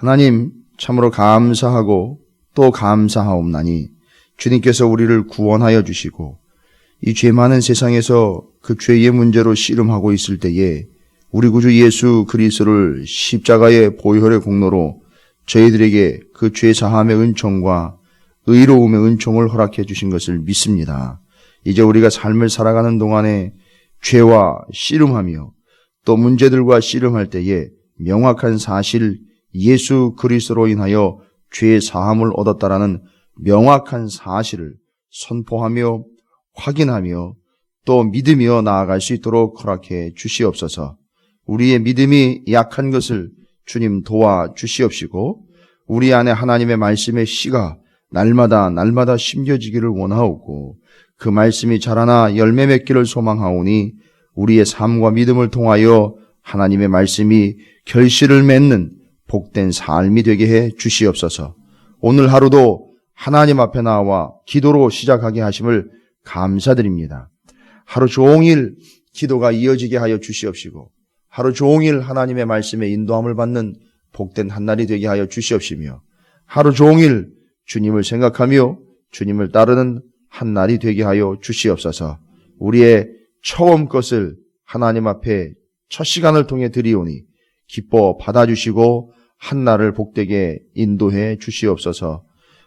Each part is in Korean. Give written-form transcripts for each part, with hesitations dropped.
하나님 참으로 감사하고 또 감사하옵나니 주님께서 우리를 구원하여 주시고 이 죄 많은 세상에서 그 죄의 문제로 씨름하고 있을 때에 우리 구주 예수 그리스도를 십자가의 보혈의 공로로 저희들에게 그 죄 사함의 은총과 의로움의 은총을 허락해 주신 것을 믿습니다. 이제 우리가 삶을 살아가는 동안에 죄와 씨름하며 또 문제들과 씨름할 때에 명확한 사실 예수 그리스도로 인하여 죄 사함을 얻었다라는 명확한 사실을 선포하며 확인하며 또 믿으며 나아갈 수 있도록 허락해 주시옵소서. 우리의 믿음이 약한 것을 주님 도와 주시옵시고 우리 안에 하나님의 말씀의 씨가 날마다 심겨지기를 원하옵고 그 말씀이 자라나 열매 맺기를 소망하오니 우리의 삶과 믿음을 통하여 하나님의 말씀이 결실을 맺는 복된 삶이 되게 해 주시옵소서. 오늘 하루도 하나님 앞에 나와 기도로 시작하게 하심을 감사드립니다. 하루 종일 기도가 이어지게 하여 주시옵시고 하루 종일 하나님의 말씀에 인도함을 받는 복된 한날이 되게 하여 주시옵시며 하루 종일 주님을 생각하며 주님을 따르는 한날이 되게 하여 주시옵소서. 우리의 처음 것을 하나님 앞에 첫 시간을 통해 드리오니 기뻐 받아주시고 한날을 복되게 인도해 주시옵소서.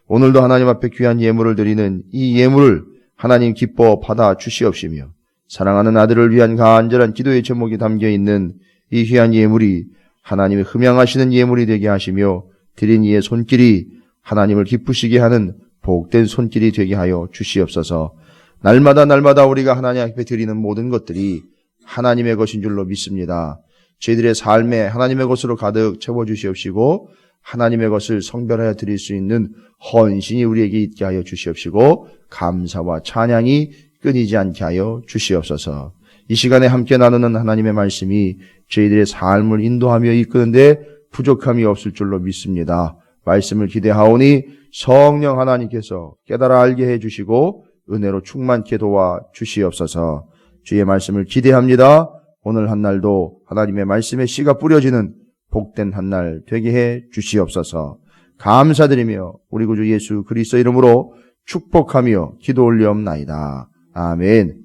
오늘도 하나님 앞에 귀한 예물을 드리는 이 예물을 하나님 기뻐 받아 주시옵시며 사랑하는 아들을 위한 간절한 기도의 제목이 담겨있는 이 귀한 예물이 하나님의 흠양하시는 예물이 되게 하시며 드린 이의 손길이 하나님을 기쁘시게 하는 복된 손길이 되게 하여 주시옵소서. 날마다 우리가 하나님 앞에 드리는 모든 것들이 하나님의 것인 줄로 믿습니다. 저희들의 삶에 하나님의 것으로 가득 채워주시옵시고 하나님의 것을 성별하여 드릴 수 있는 헌신이 우리에게 있게 하여 주시옵시고 감사와 찬양이 끊이지 않게 하여 주시옵소서. 이 시간에 함께 나누는 하나님의 말씀이 저희들의 삶을 인도하며 이끄는데 부족함이 없을 줄로 믿습니다. 말씀을 기대하오니 성령 하나님께서 깨달아 알게 해주시고 은혜로 충만케 도와 주시옵소서. 주의 말씀을 기대합니다. 오늘 한날도 하나님의 말씀의 씨가 뿌려지는 복된 한날 되게 해 주시옵소서. 감사드리며 우리 구주 예수 그리스도 이름으로 축복하며 기도 올리옵나이다. 아멘.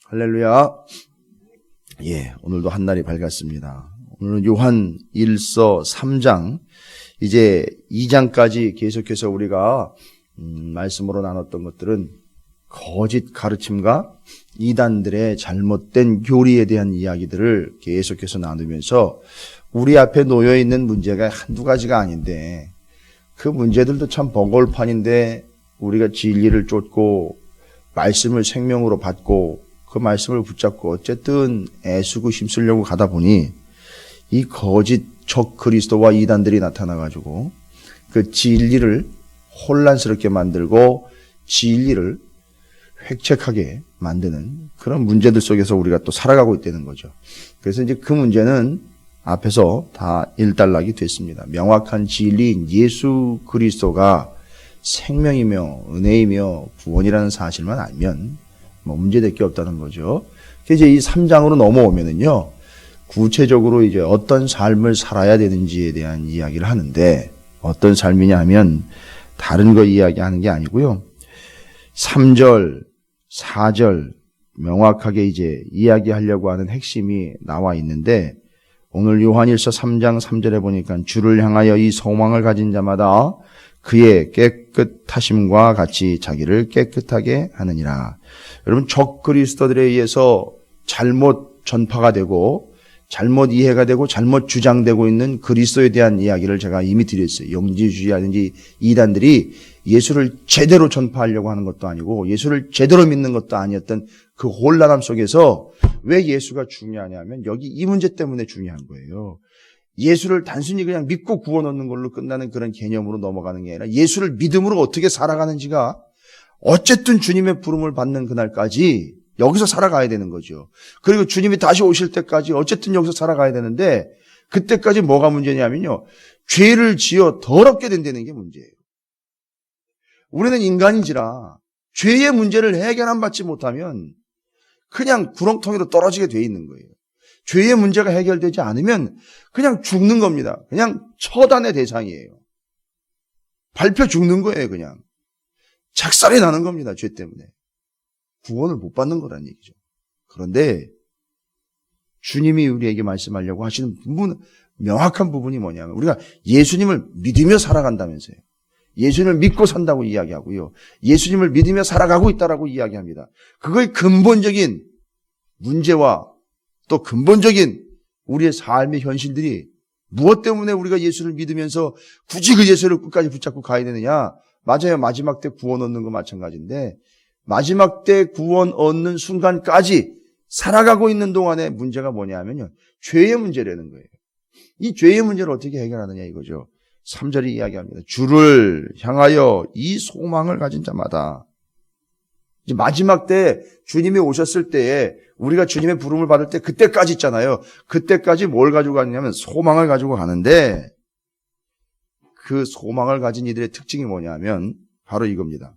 할렐루야. 오늘도 한날이 밝았습니다. 오늘은 요한 1서 3장 이제 2장까지 계속해서 우리가 말씀으로 나눴던 것들은 거짓 가르침과 이단들의 잘못된 교리에 대한 이야기들을 계속해서 나누면서 우리 앞에 놓여 있는 문제가 한두 가지가 아닌데 그 문제들도 참 번거울판인데 우리가 진리를 쫓고 말씀을 생명으로 받고 그 말씀을 붙잡고 어쨌든 애쓰고 힘쓰려고 가다 보니 이 거짓 적 그리스도와 이단들이 나타나가지고 그 진리를 혼란스럽게 만들고 진리를 획책하게 만드는 그런 문제들 속에서 우리가 또 살아가고 있다는 거죠. 그래서 이제 그 문제는 앞에서 다 일단락이 됐습니다. 명확한 진리인 예수 그리스도가 생명이며 은혜이며 구원이라는 사실만 알면 문제될 게 없다는 거죠. 이제 이 3장으로 넘어오면은요, 구체적으로 이제 어떤 삶을 살아야 되는지에 대한 이야기를 하는데 어떤 삶이냐 하면 다른 거 이야기하는 게 아니고요. 3절, 4절 명확하게 이제 이야기하려고 하는 핵심이 나와 있는데 오늘 요한일서 3장 3절에 보니까 주를 향하여 이 소망을 가진 자마다 그의 깨끗하심과 같이 자기를 깨끗하게 하느니라. 여러분 적 그리스도들에 의해서 잘못 전파가 되고 잘못 이해가 되고 잘못 주장되고 있는 그리스도에 대한 이야기를 제가 이미 드렸어요. 영지주의라든지 이단들이 예수를 제대로 전파하려고 하는 것도 아니고 예수를 제대로 믿는 것도 아니었던 그 혼란함 속에서 왜 예수가 중요하냐면 여기 이 문제 때문에 중요한 거예요. 예수를 단순히 그냥 믿고 구원 얻는 걸로 끝나는 그런 개념으로 넘어가는 게 아니라 예수를 믿음으로 어떻게 살아가는지가 어쨌든 주님의 부름을 받는 그날까지 여기서 살아가야 되는 거죠. 그리고 주님이 다시 오실 때까지 어쨌든 여기서 살아가야 되는데 그때까지 뭐가 문제냐면요. 죄를 지어 더럽게 된다는 게 문제예요. 우리는 인간인지라 죄의 문제를 해결 받지 못하면 그냥 구렁텅이로 떨어지게 돼 있는 거예요. 죄의 문제가 해결되지 않으면 그냥 죽는 겁니다. 그냥 처단의 대상이에요. 밟혀 죽는 거예요, 그냥. 작살이 나는 겁니다, 죄 때문에. 구원을 못 받는 거란 얘기죠. 그런데 주님이 우리에게 말씀하려고 하시는 명확한 부분이 뭐냐면 우리가 예수님을 믿으며 살아간다면서요. 예수님을 믿고 산다고 이야기하고요. 예수님을 믿으며 살아가고 있다라고 이야기합니다. 그거의 근본적인 문제와 또 근본적인 우리의 삶의 현실들이 무엇 때문에 우리가 예수를 믿으면서 굳이 그 예수를 끝까지 붙잡고 가야 되느냐? 맞아요. 마지막 때 구원 얻는 거 마찬가지인데 마지막 때 구원 얻는 순간까지 살아가고 있는 동안의 문제가 뭐냐면요. 죄의 문제라는 거예요. 이 죄의 문제를 어떻게 해결하느냐 이거죠. 3절이 이야기합니다. 주를 향하여 이 소망을 가진 자마다 이제 마지막 때 주님이 오셨을 때에 우리가 주님의 부름을 받을 때 그때까지 있잖아요. 그때까지 뭘 가지고 가느냐면 소망을 가지고 가는데 그 소망을 가진 이들의 특징이 뭐냐면 바로 이겁니다.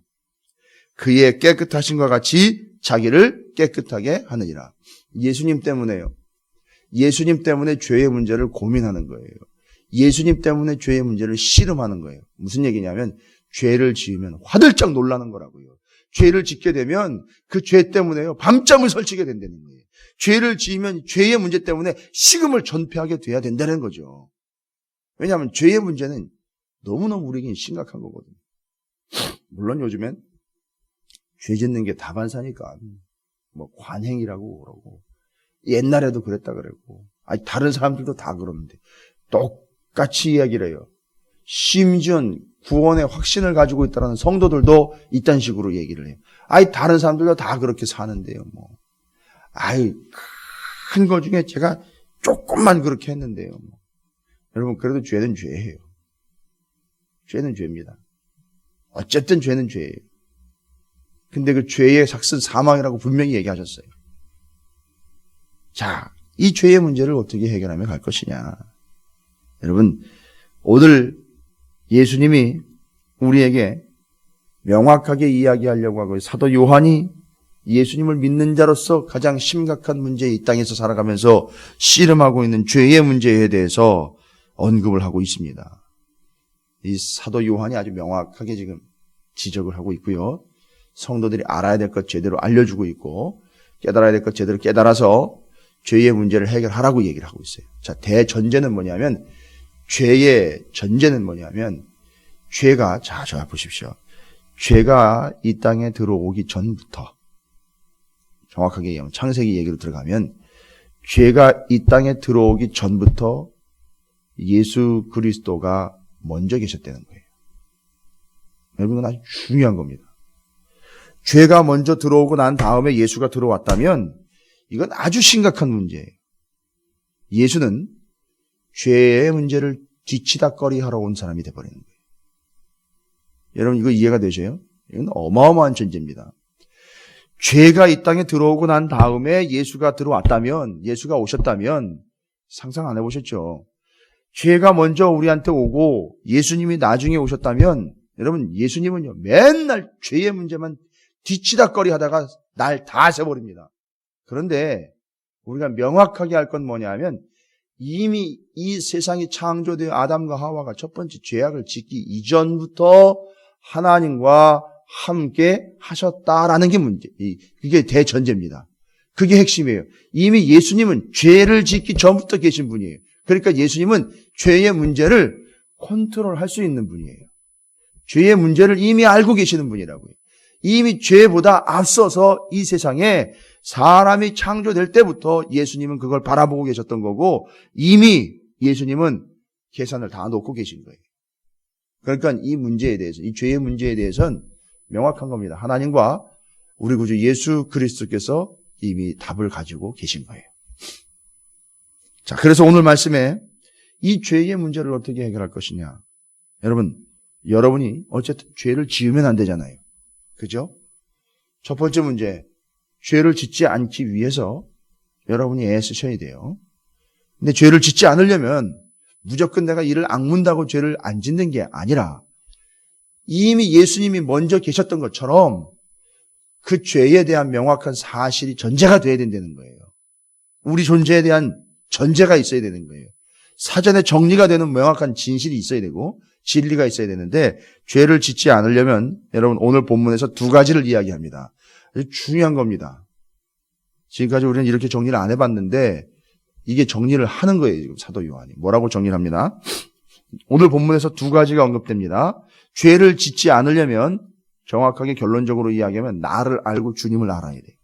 그의 깨끗하심과 같이 자기를 깨끗하게 하느니라. 예수님 때문에요. 예수님 때문에 죄의 문제를 고민하는 거예요. 예수님 때문에 죄의 문제를 씨름하는 거예요. 무슨 얘기냐면 죄를 지으면 화들짝 놀라는 거라고요. 죄를 짓게 되면 그 죄 때문에요. 밤잠을 설치게 된다는 거예요. 죄를 지으면 죄의 문제 때문에 식음을 전폐하게 돼야 된다는 거죠. 왜냐하면 죄의 문제는 너무너무 우리에겐 심각한 거거든요. 물론 요즘엔 죄 짓는 게 다반사니까 뭐 관행이라고 그러고 옛날에도 그랬다 그랬고 아니 다른 사람들도 다 그러는데 똑같이 이야기를 해요. 심지어 구원의 확신을 가지고 있다는 성도들도 이딴 식으로 얘기를 해요. 아이 다른 사람들도 다 그렇게 사는데요. 뭐 아이 큰 거 중에 제가 조금만 그렇게 했는데요. 뭐. 여러분 그래도 죄는 죄예요. 죄는 죄입니다. 어쨌든 죄는 죄예요. 근데 그 죄의 삭은 사망이라고 분명히 얘기하셨어요. 자, 이 죄의 문제를 어떻게 해결하며 갈 것이냐. 여러분, 오늘 예수님이 우리에게 명확하게 이야기하려고 하고 사도 요한이 예수님을 믿는 자로서 가장 심각한 문제 이 땅에서 살아가면서 씨름하고 있는 죄의 문제에 대해서 언급을 하고 있습니다. 이 사도 요한이 아주 명확하게 지금 지적을 하고 있고요. 성도들이 알아야 될 것 제대로 알려주고 있고 깨달아야 될 것 제대로 깨달아서 죄의 문제를 해결하라고 얘기를 하고 있어요. 자, 대전제는 뭐냐면 죄의 전제는 뭐냐면 죄가 자, 저 보십시오. 죄가 이 땅에 들어오기 전부터 정확하게 얘기하면 창세기 얘기로 들어가면 죄가 이 땅에 들어오기 전부터 예수 그리스도가 먼저 계셨다는 거예요. 여러분 이건 아주 중요한 겁니다. 죄가 먼저 들어오고 난 다음에 예수가 들어왔다면 이건 아주 심각한 문제예요. 예수는 죄의 문제를 뒤치다꺼리 하러 온 사람이 돼버리는 거예요. 여러분 이거 이해가 되세요? 이건 어마어마한 존재입니다. 죄가 이 땅에 들어오고 난 다음에 예수가 들어왔다면, 예수가 오셨다면 상상 안 해보셨죠? 죄가 먼저 우리한테 오고 예수님이 나중에 오셨다면 여러분 예수님은요 맨날 죄의 문제만 뒤치다꺼리 하다가 날 다 세버립니다. 그런데 우리가 명확하게 할 건 뭐냐면 이미 이 세상이 창조되어 아담과 하와가 첫 번째 죄악을 짓기 이전부터 하나님과 함께 하셨다라는 게 문제. 그게 대전제입니다. 그게 핵심이에요. 이미 예수님은 죄를 짓기 전부터 계신 분이에요. 그러니까 예수님은 죄의 문제를 컨트롤할 수 있는 분이에요. 죄의 문제를 이미 알고 계시는 분이라고요. 이미 죄보다 앞서서 이 세상에 사람이 창조될 때부터 예수님은 그걸 바라보고 계셨던 거고 이미 예수님은 계산을 다 놓고 계신 거예요. 그러니까 이 문제에 대해서, 이 죄의 문제에 대해서는 명확한 겁니다. 하나님과 우리 구주 예수 그리스도께서 이미 답을 가지고 계신 거예요. 자, 그래서 오늘 말씀에 이 죄의 문제를 어떻게 해결할 것이냐. 여러분이 어쨌든 죄를 지으면 안 되잖아요. 그죠? 첫 번째 문제, 죄를 짓지 않기 위해서 여러분이 애쓰셔야 돼요. 근데 죄를 짓지 않으려면 무조건 내가 이를 악문다고 죄를 안 짓는 게 아니라 이미 예수님이 먼저 계셨던 것처럼 그 죄에 대한 명확한 사실이 전제가 돼야 된다는 거예요. 우리 존재에 대한 전제가 있어야 되는 거예요. 사전에 정리가 되는 명확한 진실이 있어야 되고 진리가 있어야 되는데 죄를 짓지 않으려면 여러분 오늘 본문에서 두 가지를 이야기합니다. 아주 중요한 겁니다. 지금까지 우리는 이렇게 정리를 안 해봤는데 이게 정리를 하는 거예요. 지금 사도 요한이. 뭐라고 정리를 합니다. 오늘 본문에서 두 가지가 언급됩니다. 죄를 짓지 않으려면 정확하게 결론적으로 이야기하면 나를 알고 주님을 알아야 돼요.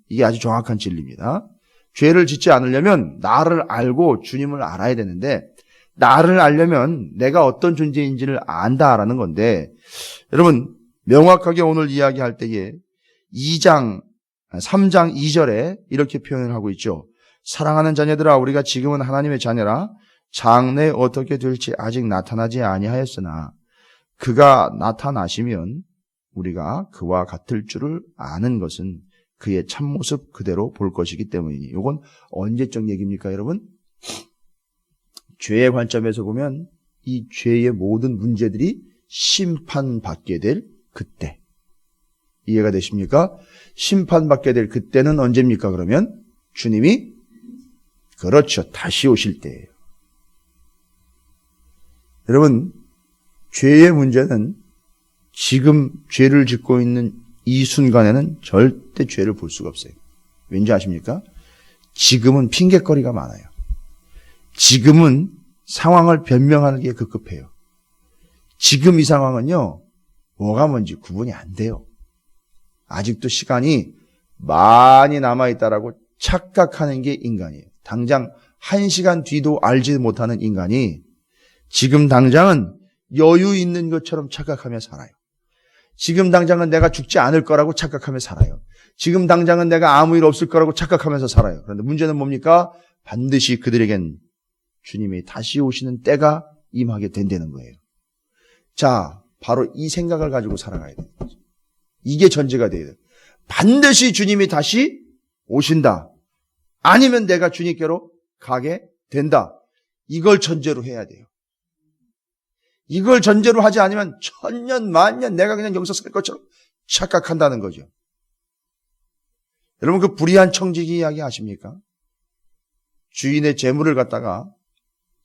이게 아주 정확한 진리입니다. 죄를 짓지 않으려면 나를 알고 주님을 알아야 되는데 나를 알려면 내가 어떤 존재인지를 안다라는 건데 여러분 명확하게 오늘 이야기할 때에 3장 2절에 이렇게 표현을 하고 있죠. 사랑하는 자녀들아 우리가 지금은 하나님의 자녀라 장래 어떻게 될지 아직 나타나지 아니하였으나 그가 나타나시면 우리가 그와 같을 줄을 아는 것은 그의 참모습 그대로 볼 것이기 때문이니. 이건 언제적 얘기입니까 여러분? 죄의 관점에서 보면 이 죄의 모든 문제들이 심판받게 될 그때. 이해가 되십니까? 심판받게 될 그때는 언제입니까 그러면? 주님이 그렇죠. 다시 오실 때예요. 여러분 죄의 문제는 지금 죄를 짓고 있는 이 순간에는 절대 죄를 볼 수가 없어요. 왠지 아십니까? 지금은 핑계거리가 많아요. 지금은 상황을 변명하기에 급급해요. 지금 이 상황은요, 뭐가 뭔지 구분이 안 돼요. 아직도 시간이 많이 남아있다라고 착각하는 게 인간이에요. 당장 1시간 뒤도 알지 못하는 인간이 지금 당장은 여유 있는 것처럼 착각하며 살아요. 지금 당장은 내가 죽지 않을 거라고 착각하며 살아요. 지금 당장은 내가 아무 일 없을 거라고 착각하면서 살아요. 그런데 문제는 뭡니까? 반드시 그들에겐 주님이 다시 오시는 때가 임하게 된다는 거예요. 자, 바로 이 생각을 가지고 살아가야 돼요. 이게 전제가 돼야 돼요. 반드시 주님이 다시 오신다. 아니면 내가 주님께로 가게 된다. 이걸 전제로 해야 돼요. 이걸 전제로 하지 않으면 천년 만년 내가 그냥 여기서 살 것처럼 착각한다는 거죠. 여러분 그 불의한 청지기 이야기 아십니까? 주인의 재물을 갖다가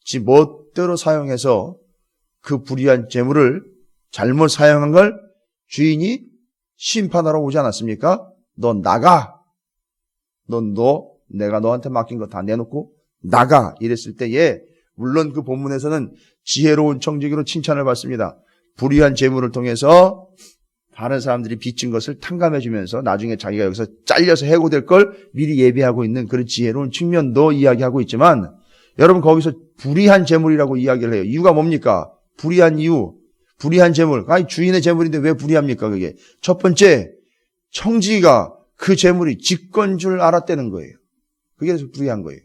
지 멋대로 사용해서 그 불의한 재물을 잘못 사용한 걸 주인이 심판하러 오지 않았습니까? 너 나가. 내가 너한테 맡긴 거 다 내놓고 나가. 이랬을 때에 물론 그 본문에서는 지혜로운 청지기로 칭찬을 받습니다. 불의한 재물을 통해서 다른 사람들이 빚진 것을 탕감해 주면서 나중에 자기가 여기서 잘려서 해고될 걸 미리 예비하고 있는 그런 지혜로운 측면도 이야기하고 있지만 여러분 거기서 불의한 재물이라고 이야기를 해요. 이유가 뭡니까? 불의한 이유, 불의한 재물. 아니 주인의 재물인데 왜 불의합니까 그게? 첫 번째, 청지기가 그 재물이 직권 줄 알았다는 거예요. 그게 그래서 불의한 거예요.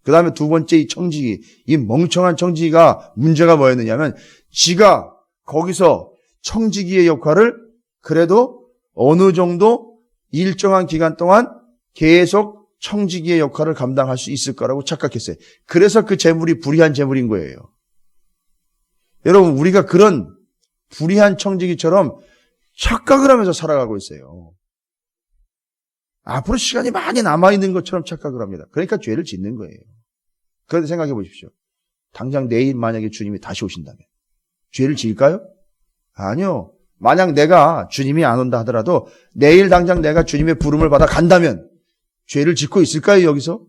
그 다음에 두 번째 이 청지기, 이 멍청한 청지기가 문제가 뭐였느냐면 지가 거기서 청지기의 역할을 그래도 어느 정도 일정한 기간 동안 계속 청지기의 역할을 감당할 수 있을 거라고 착각했어요. 그래서 그 재물이 불의한 재물인 거예요. 여러분 우리가 그런 불의한 청지기처럼 착각을 하면서 살아가고 있어요. 앞으로 시간이 많이 남아있는 것처럼 착각을 합니다. 그러니까 죄를 짓는 거예요. 그런데 생각해 보십시오. 당장 내일 만약에 주님이 다시 오신다면 죄를 지을까요? 아니요. 만약 내가 주님이 안 온다 하더라도 내일 당장 내가 주님의 부름을 받아 간다면 죄를 짓고 있을까요 여기서?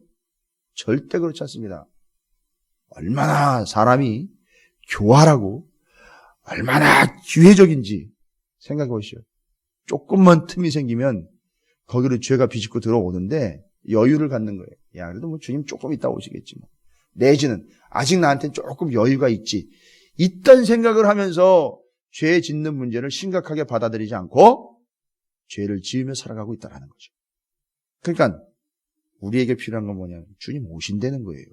절대 그렇지 않습니다. 얼마나 사람이 교활하고 얼마나 기회적인지 생각해 보십시오. 조금만 틈이 생기면 거기로 죄가 비집고 들어오는데 여유를 갖는 거예요. 야, 그래도 뭐 주님 조금 있다 오시겠지 뭐. 내지는 아직 나한테는 조금 여유가 있지. 이딴 생각을 하면서 죄 짓는 문제를 심각하게 받아들이지 않고 죄를 지으며 살아가고 있다는 거죠. 그러니까 우리에게 필요한 건 뭐냐면 주님 오신다는 거예요.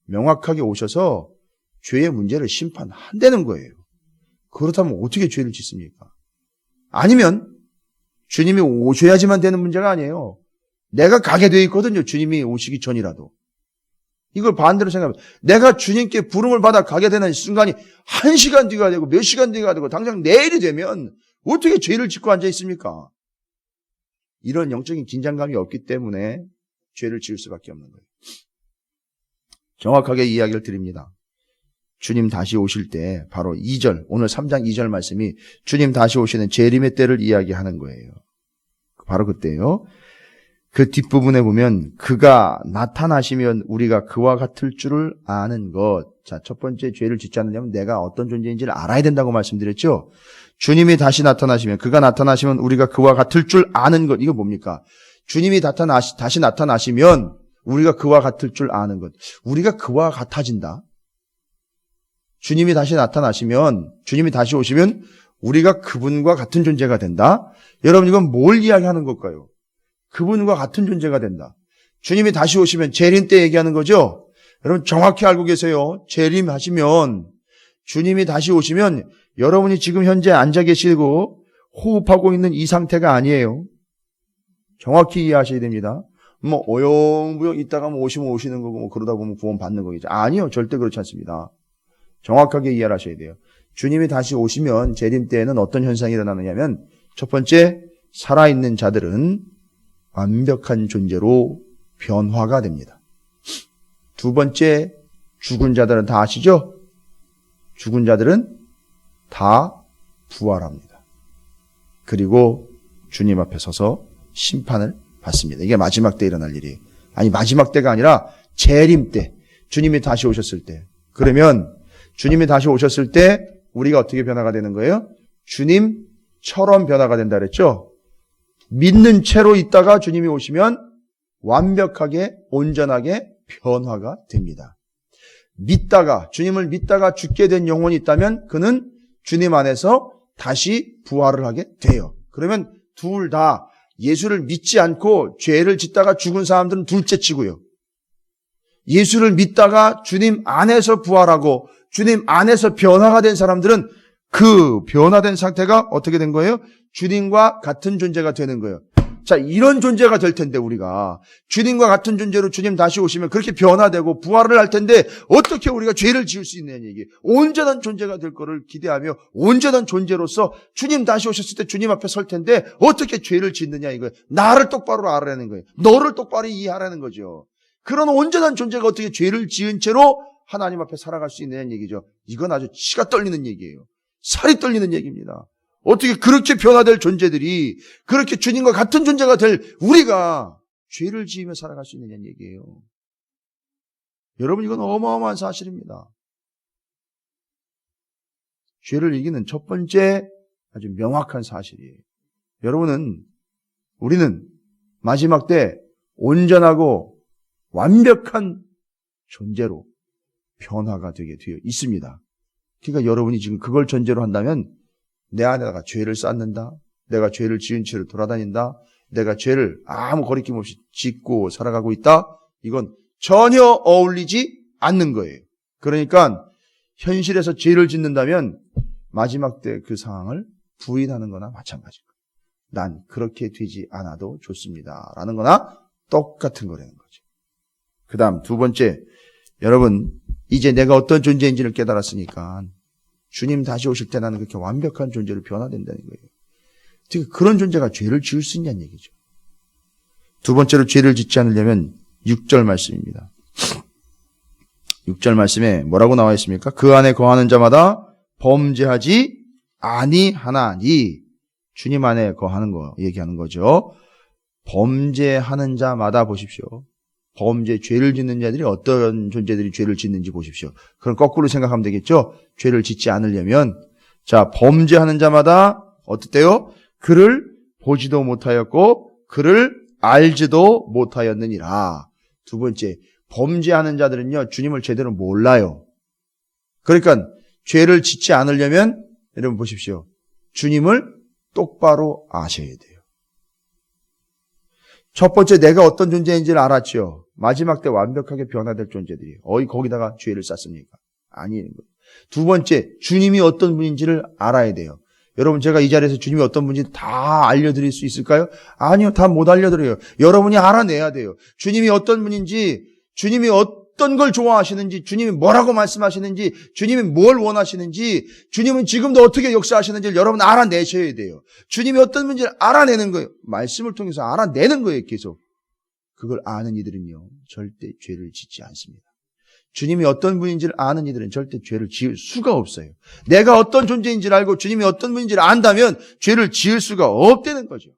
명확하게 오셔서 죄의 문제를 심판한다는 거예요. 그렇다면 어떻게 죄를 짓습니까? 아니면 주님이 오셔야지만 되는 문제가 아니에요. 내가 가게 되어 있거든요. 주님이 오시기 전이라도. 이걸 반대로 생각하면 내가 주님께 부름을 받아 가게 되는 순간이 1시간 뒤가 되고 몇 시간 뒤가 되고 당장 내일이 되면 어떻게 죄를 짓고 앉아 있습니까? 이런 영적인 긴장감이 없기 때문에 죄를 지을 수밖에 없는 거예요. 정확하게 이야기를 드립니다. 주님 다시 오실 때 바로 2절, 오늘 3장 2절 말씀이 주님 다시 오시는 재림의 때를 이야기하는 거예요. 바로 그때요. 그 뒷부분에 보면 그가 나타나시면 우리가 그와 같을 줄을 아는 것. 자, 첫 번째 죄를 짓지 않으려면 내가 어떤 존재인지를 알아야 된다고 말씀드렸죠. 주님이 다시 나타나시면, 그가 나타나시면 우리가 그와 같을 줄 아는 것. 이거 뭡니까? 주님이 다시 나타나시면 우리가 그와 같을 줄 아는 것. 우리가 그와 같아진다. 주님이 다시 나타나시면, 주님이 다시 오시면 우리가 그분과 같은 존재가 된다. 여러분, 이건 뭘 이야기하는 걸까요? 그분과 같은 존재가 된다. 주님이 다시 오시면 재림 때 얘기하는 거죠. 여러분 정확히 알고 계세요. 재림하시면, 주님이 다시 오시면 여러분이 지금 현재 앉아 계시고 호흡하고 있는 이 상태가 아니에요. 정확히 이해하셔야 됩니다. 뭐 오용부용 있다가 뭐 오시면 오시는 거고 뭐 그러다 보면 구원 받는 거겠죠. 아니요. 절대 그렇지 않습니다. 정확하게 이해를 하셔야 돼요. 주님이 다시 오시면 재림 때에는 어떤 현상이 일어나느냐면, 첫 번째, 살아있는 자들은 완벽한 존재로 변화가 됩니다. 두 번째, 죽은 자들은 다 아시죠? 죽은 자들은 다 부활합니다. 그리고 주님 앞에 서서 심판을 받습니다. 이게 마지막 때 일어날 일이에요. 아니, 마지막 때가 아니라 재림 때, 주님이 다시 오셨을 때. 그러면 주님이 다시 오셨을 때 우리가 어떻게 변화가 되는 거예요? 주님처럼 변화가 된다 그랬죠? 믿는 채로 있다가 주님이 오시면 완벽하게 온전하게 변화가 됩니다. 주님을 믿다가 죽게 된 영혼이 있다면 그는 주님 안에서 다시 부활을 하게 돼요. 그러면 둘 다 예수를 믿지 않고 죄를 짓다가 죽은 사람들은 둘째 치고요. 예수를 믿다가 주님 안에서 부활하고 주님 안에서 변화가 된 사람들은 그 변화된 상태가 어떻게 된 거예요? 주님과 같은 존재가 되는 거예요. 자, 이런 존재가 될 텐데 우리가 주님과 같은 존재로 주님 다시 오시면 그렇게 변화되고 부활을 할 텐데 어떻게 우리가 죄를 지을 수 있느냐는 얘기예요. 온전한 존재가 될 거를 기대하며 온전한 존재로서 주님 다시 오셨을 때 주님 앞에 설 텐데 어떻게 죄를 짓느냐 이거예요. 나를 똑바로 알아라는 거예요. 너를 똑바로 이해하라는 거죠. 그런 온전한 존재가 어떻게 죄를 지은 채로 하나님 앞에 살아갈 수 있느냐는 얘기죠. 이건 아주 치가 떨리는 얘기예요. 살이 떨리는 얘기입니다. 어떻게 그렇게 변화될 존재들이, 그렇게 주님과 같은 존재가 될 우리가 죄를 지으며 살아갈 수 있느냐는 얘기예요. 여러분, 이건 어마어마한 사실입니다. 죄를 이기는 첫 번째 아주 명확한 사실이에요. 우리는 마지막 때 온전하고 완벽한 존재로 변화가 되게 되어 있습니다. 그러니까 여러분이 지금 그걸 전제로 한다면 내 안에다가 죄를 쌓는다, 내가 죄를 지은 채로 돌아다닌다, 내가 죄를 아무 거리낌 없이 짓고 살아가고 있다, 이건 전혀 어울리지 않는 거예요. 그러니까 현실에서 죄를 짓는다면 마지막 때 그 상황을 부인하는 거나 마찬가지입니다. 난 그렇게 되지 않아도 좋습니다 라는 거나 똑같은 거라는 거죠. 그 다음 두 번째, 여러분 이제 내가 어떤 존재인지를 깨달았으니까 주님 다시 오실 때 나는 그렇게 완벽한 존재로 변화된다는 거예요. 특히 그런 존재가 죄를 지을 수 있냐는 얘기죠. 두 번째로 죄를 짓지 않으려면 6절 말씀입니다. 6절 말씀에 뭐라고 나와 있습니까? 그 안에 거하는 자마다 범죄하지 아니하나니. 주님 안에 거하는 거 얘기하는 거죠. 범죄하는 자마다 보십시오. 죄를 짓는 자들이 어떤 존재들이 죄를 짓는지 보십시오. 그럼 거꾸로 생각하면 되겠죠? 죄를 짓지 않으려면, 자, 범죄하는 자마다 어떻대요? 그를 보지도 못하였고 그를 알지도 못하였느니라. 두 번째, 범죄하는 자들은요, 주님을 제대로 몰라요. 그러니까 죄를 짓지 않으려면 여러분 보십시오. 주님을 똑바로 아셔야 돼요. 첫 번째, 내가 어떤 존재인지를 알았죠. 마지막 때 완벽하게 변화될 존재들이에요. 거기다가 죄를 쌓습니까? 아니에요. 두 번째, 주님이 어떤 분인지를 알아야 돼요. 여러분, 제가 이 자리에서 주님이 어떤 분인지 다 알려드릴 수 있을까요? 아니요, 다 못 알려드려요. 여러분이 알아내야 돼요. 주님이 어떤 분인지, 주님이 어떤 걸 좋아하시는지, 주님이 뭐라고 말씀하시는지, 주님이 뭘 원하시는지, 주님은 지금도 어떻게 역사하시는지를 여러분 알아내셔야 돼요. 주님이 어떤 분인지를 알아내는 거예요. 말씀을 통해서 알아내는 거예요, 계속. 그걸 아는 이들은요, 절대 죄를 짓지 않습니다. 주님이 어떤 분인지를 아는 이들은 절대 죄를 지을 수가 없어요. 내가 어떤 존재인지를 알고 주님이 어떤 분인지를 안다면 죄를 지을 수가 없다는 거죠.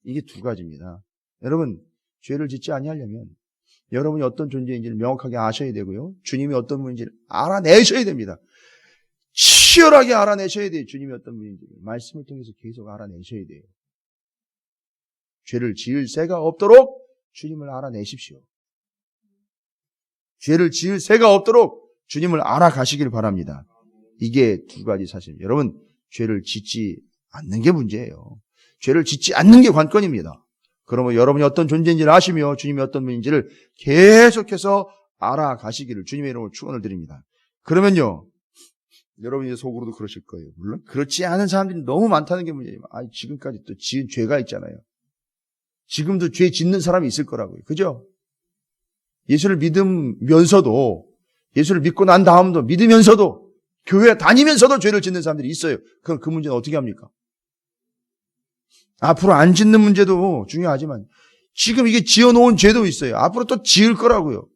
이게 두 가지입니다. 여러분, 죄를 짓지 아니하려면 여러분이 어떤 존재인지를 명확하게 아셔야 되고요. 주님이 어떤 분인지를 알아내셔야 됩니다. 치열하게 알아내셔야 돼요. 주님이 어떤 분인지를. 말씀을 통해서 계속 알아내셔야 돼요. 죄를 지을 새가 없도록 주님을 알아내십시오. 죄를 지을 새가 없도록 주님을 알아가시길 바랍니다. 이게 두 가지 사실입니다. 여러분, 죄를 짓지 않는 게 문제예요. 죄를 짓지 않는 게 관건입니다. 그러면 여러분이 어떤 존재인지를 아시며 주님이 어떤 분인지를 계속해서 알아가시기를 주님의 이름으로 축원을 드립니다. 그러면요, 여러분이 속으로도 그러실 거예요. 물론 그렇지 않은 사람들이 너무 많다는 게 문제예요. 지금까지 또 지은 죄가 있잖아요. 지금도 죄 짓는 사람이 있을 거라고요. 그죠? 예수를 믿으면서도, 예수를 믿고 난 다음도 믿으면서도, 교회 다니면서도 죄를 짓는 사람들이 있어요. 그럼 그 문제는 어떻게 합니까? 앞으로 안 짓는 문제도 중요하지만 지금 이게 지어놓은 죄도 있어요. 앞으로 또 지을 거라고요.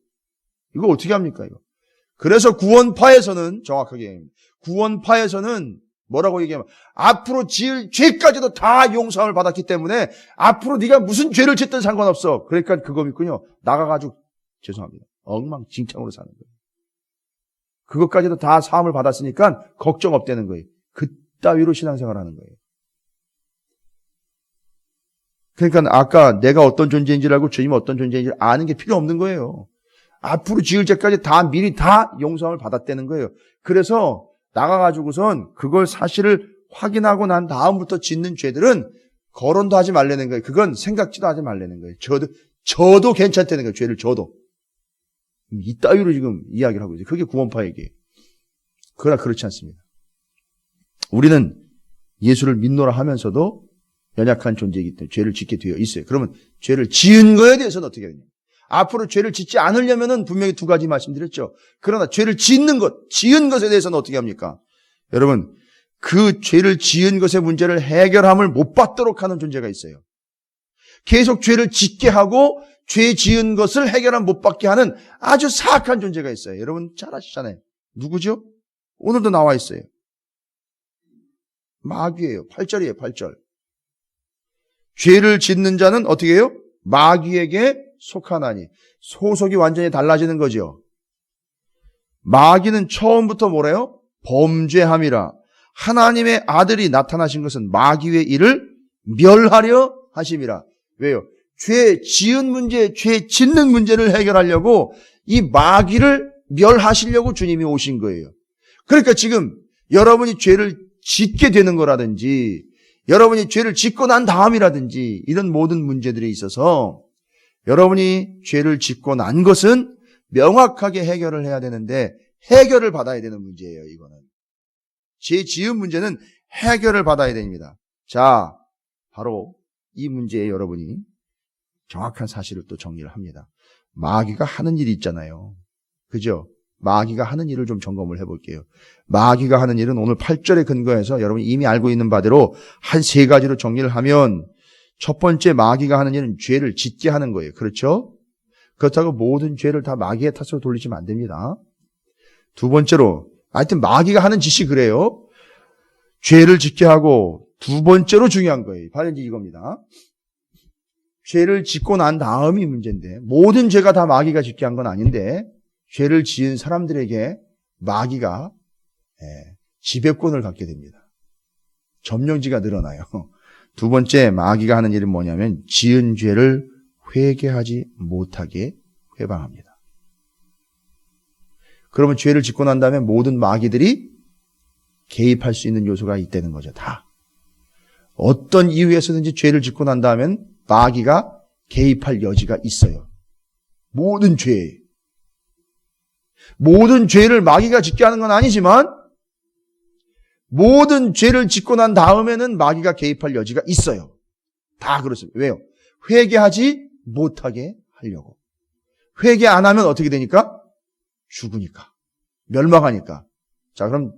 이거 어떻게 합니까? 이거. 그래서 구원파에서는 정확하게 구원파에서는 뭐라고 얘기하면 앞으로 지을 죄까지도 다 용서함을 받았기 때문에 앞으로 네가 무슨 죄를 짓든 상관없어. 그러니까 그거 믿군요. 나가가지고 죄송합니다. 엉망진창으로 사는 거예요. 그것까지도 다 사함을 받았으니까 걱정 없다는 거예요. 그따위로 신앙생활하는 거예요. 그러니까 아까 내가 어떤 존재인지를 알고 주님이 어떤 존재인지를 아는 게 필요 없는 거예요. 앞으로 지을 죄까지 다 미리 다 용서함을 받았다는 거예요. 그래서 나가가지고선 그걸 사실을 확인하고 난 다음부터 짓는 죄들은 거론도 하지 말라는 거예요. 그건 생각지도 하지 말라는 거예요. 저도 괜찮다는 거예요. 죄를 져도. 이따위로 지금 이야기를 하고 있어요. 그게 구원파에게. 그러나 그렇지 않습니다. 우리는 예수를 믿노라 하면서도 연약한 존재이기 때문에 죄를 짓게 되어 있어요. 그러면 죄를 지은 거에 대해서는 어떻게 되냐? 앞으로 죄를 짓지 않으려면은 분명히 두 가지 말씀드렸죠. 그러나 죄를 짓는 것, 지은 것에 대해서는 어떻게 합니까? 여러분, 그 죄를 지은 것의 문제를 해결함을 못 받도록 하는 존재가 있어요. 계속 죄를 짓게 하고 죄 지은 것을 해결함 못 받게 하는 아주 사악한 존재가 있어요. 여러분 잘 아시잖아요. 누구죠? 오늘도 나와 있어요. 마귀예요. 8절이에요. 8절. 죄를 짓는 자는 어떻게 해요? 마귀에게 속하나니. 소속이 완전히 달라지는 거죠. 마귀는 처음부터 뭐래요? 범죄함이라. 하나님의 아들이 나타나신 것은 마귀의 일을 멸하려 하심이라. 왜요? 죄 지은 문제, 죄 짓는 문제를 해결하려고 이 마귀를 멸하시려고 주님이 오신 거예요. 그러니까 지금 여러분이 죄를 짓게 되는 거라든지 여러분이 죄를 짓고 난 다음이라든지 이런 모든 문제들에 있어서 여러분이 죄를 짓고 난 것은 명확하게 해결을 해야 되는데 해결을 받아야 되는 문제예요. 이거는. 죄 지은 문제는 해결을 받아야 됩니다. 자, 바로 이 문제에 여러분이 정확한 사실을 또 정리를 합니다. 마귀가 하는 일이 있잖아요. 그죠? 마귀가 하는 일을 좀 점검을 해볼게요. 마귀가 하는 일은 오늘 8절에 근거해서 여러분이 이미 알고 있는 바대로 한 세 가지로 정리를 하면 첫 번째 마귀가 하는 일은 죄를 짓게 하는 거예요. 그렇죠? 그렇다고 모든 죄를 다 마귀의 탓으로 돌리시면 안 됩니다. 두 번째로 하여튼 마귀가 하는 짓이 그래요. 죄를 짓게 하고 두 번째로 중요한 거예요. 바로 이제 이겁니다. 죄를 짓고 난 다음이 문제인데 모든 죄가 다 마귀가 짓게 한 건 아닌데 죄를 지은 사람들에게 마귀가 지배권을 갖게 됩니다. 점령지가 늘어나요. 두 번째 마귀가 하는 일은 뭐냐면 지은 죄를 회개하지 못하게 회방합니다. 그러면 죄를 짓고 난 다음에 모든 마귀들이 개입할 수 있는 요소가 있다는 거죠. 다. 어떤 이유에서든지 죄를 짓고 난 다음엔 마귀가 개입할 여지가 있어요. 모든 죄에. 모든 죄를 마귀가 짓게 하는 건 아니지만 모든 죄를 짓고 난 다음에는 마귀가 개입할 여지가 있어요. 다 그렇습니다. 왜요? 회개하지 못하게 하려고. 회개 안 하면 어떻게 되니까? 죽으니까. 멸망하니까. 자, 그럼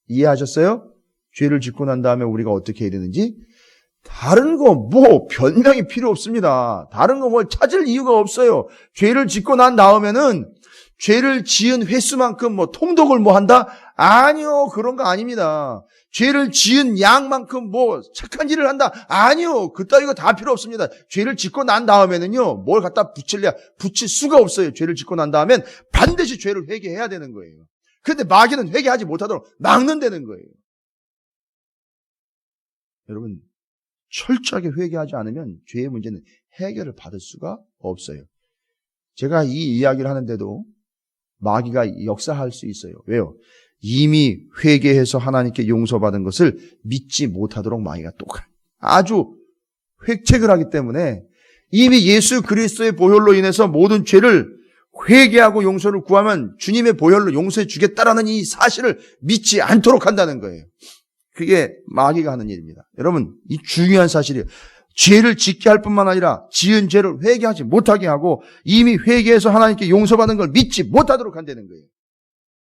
이해하셨어요? 죄를 짓고 난 다음에 우리가 어떻게 해야 되는지? 다른 거 뭐 변명이 필요 없습니다. 다른 거 뭘 찾을 이유가 없어요. 죄를 짓고 난 다음에는 죄를 지은 횟수만큼 뭐 통독을 뭐 한다? 아니요. 그런 거 아닙니다. 죄를 지은 양만큼 뭐 착한 일을 한다? 아니요. 그따위가 다 필요 없습니다. 죄를 짓고 난 다음에는요. 뭘 갖다 붙일 수가 없어요. 죄를 짓고 난 다음엔 반드시 죄를 회개해야 되는 거예요. 그런데 마귀는 회개하지 못하도록 막는다는 거예요. 여러분, 철저하게 회개하지 않으면 죄의 문제는 해결을 받을 수가 없어요. 제가 이 이야기를 하는데도 마귀가 역사할 수 있어요. 왜요? 이미 회개해서 하나님께 용서받은 것을 믿지 못하도록 마귀가 아주 획책을 하기 때문에 이미 예수 그리스도의 보혈로 인해서 모든 죄를 회개하고 용서를 구하면 주님의 보혈로 용서해 주겠다라는 이 사실을 믿지 않도록 한다는 거예요. 그게 마귀가 하는 일입니다. 여러분, 이 중요한 사실이에요. 죄를 짓게 할 뿐만 아니라 지은 죄를 회개하지 못하게 하고 이미 회개해서 하나님께 용서받은 걸 믿지 못하도록 한다는 거예요.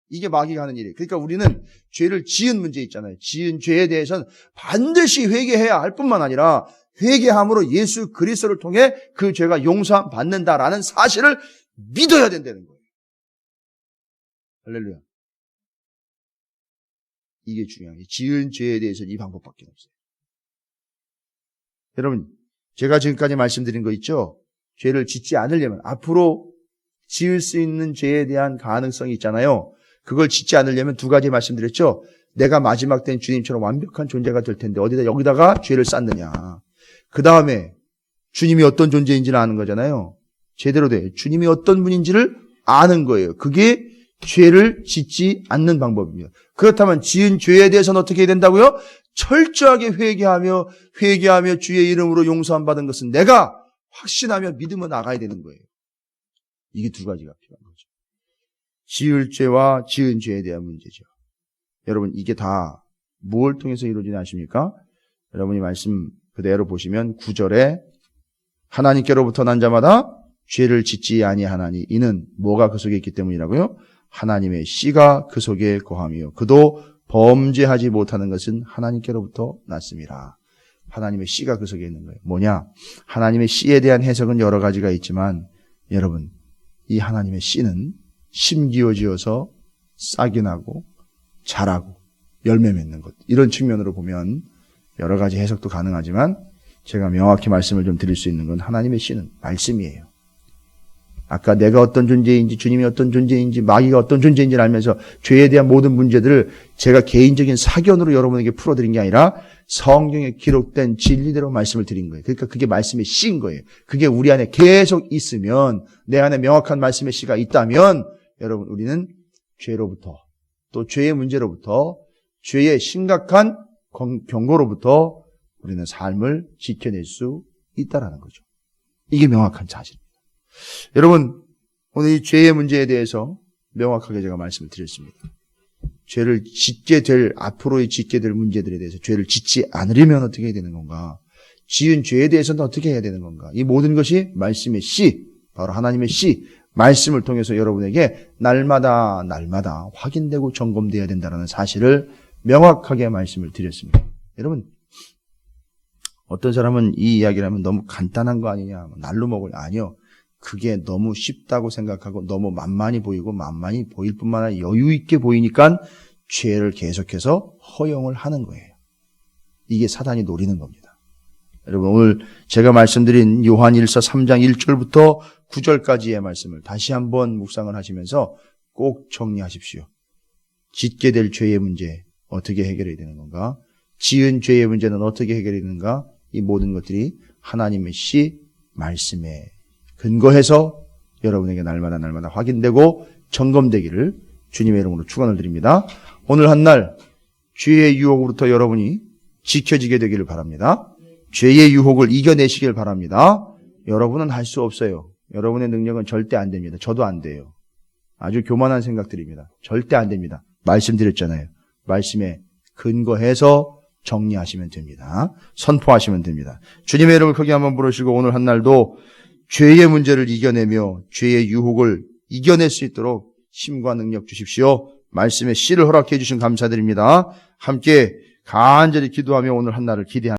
이게 마귀가 하는 일이에요. 그러니까 우리는 죄를 지은 문제 있잖아요. 지은 죄에 대해서는 반드시 회개해야 할 뿐만 아니라 회개함으로 예수 그리스도를 통해 그 죄가 용서함 받는다라는 사실을 믿어야 된다는 거예요. 할렐루야. 이게 중요해요. 지은 죄에 대해서는 이 방법밖에 없어요. 여러분, 제가 지금까지 말씀드린 거 있죠? 죄를 짓지 않으려면 앞으로 지을 수 있는 죄에 대한 가능성이 있잖아요. 그걸 짓지 않으려면 두 가지 말씀드렸죠? 내가 마지막 때는 주님처럼 완벽한 존재가 될 텐데 어디다 여기다가 죄를 쌓느냐. 그 다음에 주님이 어떤 존재인지를 아는 거잖아요. 제대로 돼. 주님이 어떤 분인지를 아는 거예요. 그게 죄를 짓지 않는 방법입니다. 그렇다면 지은 죄에 대해서는 어떻게 해야 된다고요? 철저하게 회개하며 주의 이름으로 용서함 받은 것은 내가 확신하며 믿으며 나가야 되는 거예요. 이게 두 가지가 필요한 거죠. 지을 죄와 지은 죄에 대한 문제죠. 여러분, 이게 다 뭘 통해서 이루어지냐 아십니까? 여러분이 말씀 그대로 보시면 9절에 하나님께로부터 난 자마다 죄를 짓지 아니하나니 이는 뭐가 그 속에 있기 때문이라고요? 하나님의 씨가 그 속에 거함이요 그도 범죄하지 못하는 것은 하나님께로부터 났습니다. 하나님의 씨가 그 속에 있는 거예요. 뭐냐? 하나님의 씨에 대한 해석은 여러 가지가 있지만 여러분, 이 하나님의 씨는 심기어지어서 싹이 나고 자라고 열매 맺는 것, 이런 측면으로 보면 여러 가지 해석도 가능하지만 제가 명확히 말씀을 좀 드릴 수 있는 건 하나님의 씨는 말씀이에요. 아까 내가 어떤 존재인지 주님이 어떤 존재인지 마귀가 어떤 존재인지를 알면서 죄에 대한 모든 문제들을 제가 개인적인 사견으로 여러분에게 풀어드린 게 아니라 성경에 기록된 진리대로 말씀을 드린 거예요. 그러니까 그게 말씀의 씨인 거예요. 그게 우리 안에 계속 있으면, 내 안에 명확한 말씀의 씨가 있다면 여러분, 우리는 죄로부터, 또 죄의 문제로부터, 죄의 심각한 경고로부터 우리는 삶을 지켜낼 수 있다라는 거죠. 이게 명확한 사실입니다. 여러분, 오늘 이 죄의 문제에 대해서 명확하게 제가 말씀을 드렸습니다. 죄를 짓게 될, 앞으로의 짓게 될 문제들에 대해서 죄를 짓지 않으려면 어떻게 해야 되는 건가? 지은 죄에 대해서는 어떻게 해야 되는 건가? 이 모든 것이 말씀의 씨, 바로 하나님의 씨, 말씀을 통해서 여러분에게 날마다 확인되고 점검되어야 된다는 사실을 명확하게 말씀을 드렸습니다. 여러분, 어떤 사람은 이 이야기를 하면 너무 간단한 거 아니냐, 날로 먹을, 아니요. 그게 너무 쉽다고 생각하고 너무 만만히 보이고 만만히 보일 뿐만 아니라 여유 있게 보이니까 죄를 계속해서 허용을 하는 거예요. 이게 사단이 노리는 겁니다. 여러분, 오늘 제가 말씀드린 요한일서 3장 1절부터 9절까지의 말씀을 다시 한번 묵상을 하시면서 꼭 정리하십시오. 짓게 될 죄의 문제 어떻게 해결해야 되는 건가? 지은 죄의 문제는 어떻게 해결해야 되는가? 이 모든 것들이 하나님의 씨 말씀에 근거해서 여러분에게 날마다 확인되고 점검되기를 주님의 이름으로 축원을 드립니다. 오늘 한 날 죄의 유혹으로부터 여러분이 지켜지게 되기를 바랍니다. 죄의 유혹을 이겨내시길 바랍니다. 여러분은 할 수 없어요. 여러분의 능력은 절대 안 됩니다. 저도 안 돼요. 아주 교만한 생각들입니다. 절대 안 됩니다. 말씀드렸잖아요. 말씀에 근거해서 정리하시면 됩니다. 선포하시면 됩니다. 주님의 이름을 크게 한번 부르시고 오늘 한 날도 죄의 문제를 이겨내며 죄의 유혹을 이겨낼 수 있도록 힘과 능력 주십시오. 말씀의 씨를 허락해 주신 감사드립니다. 함께 간절히 기도하며 오늘 한 날을 기대합니다.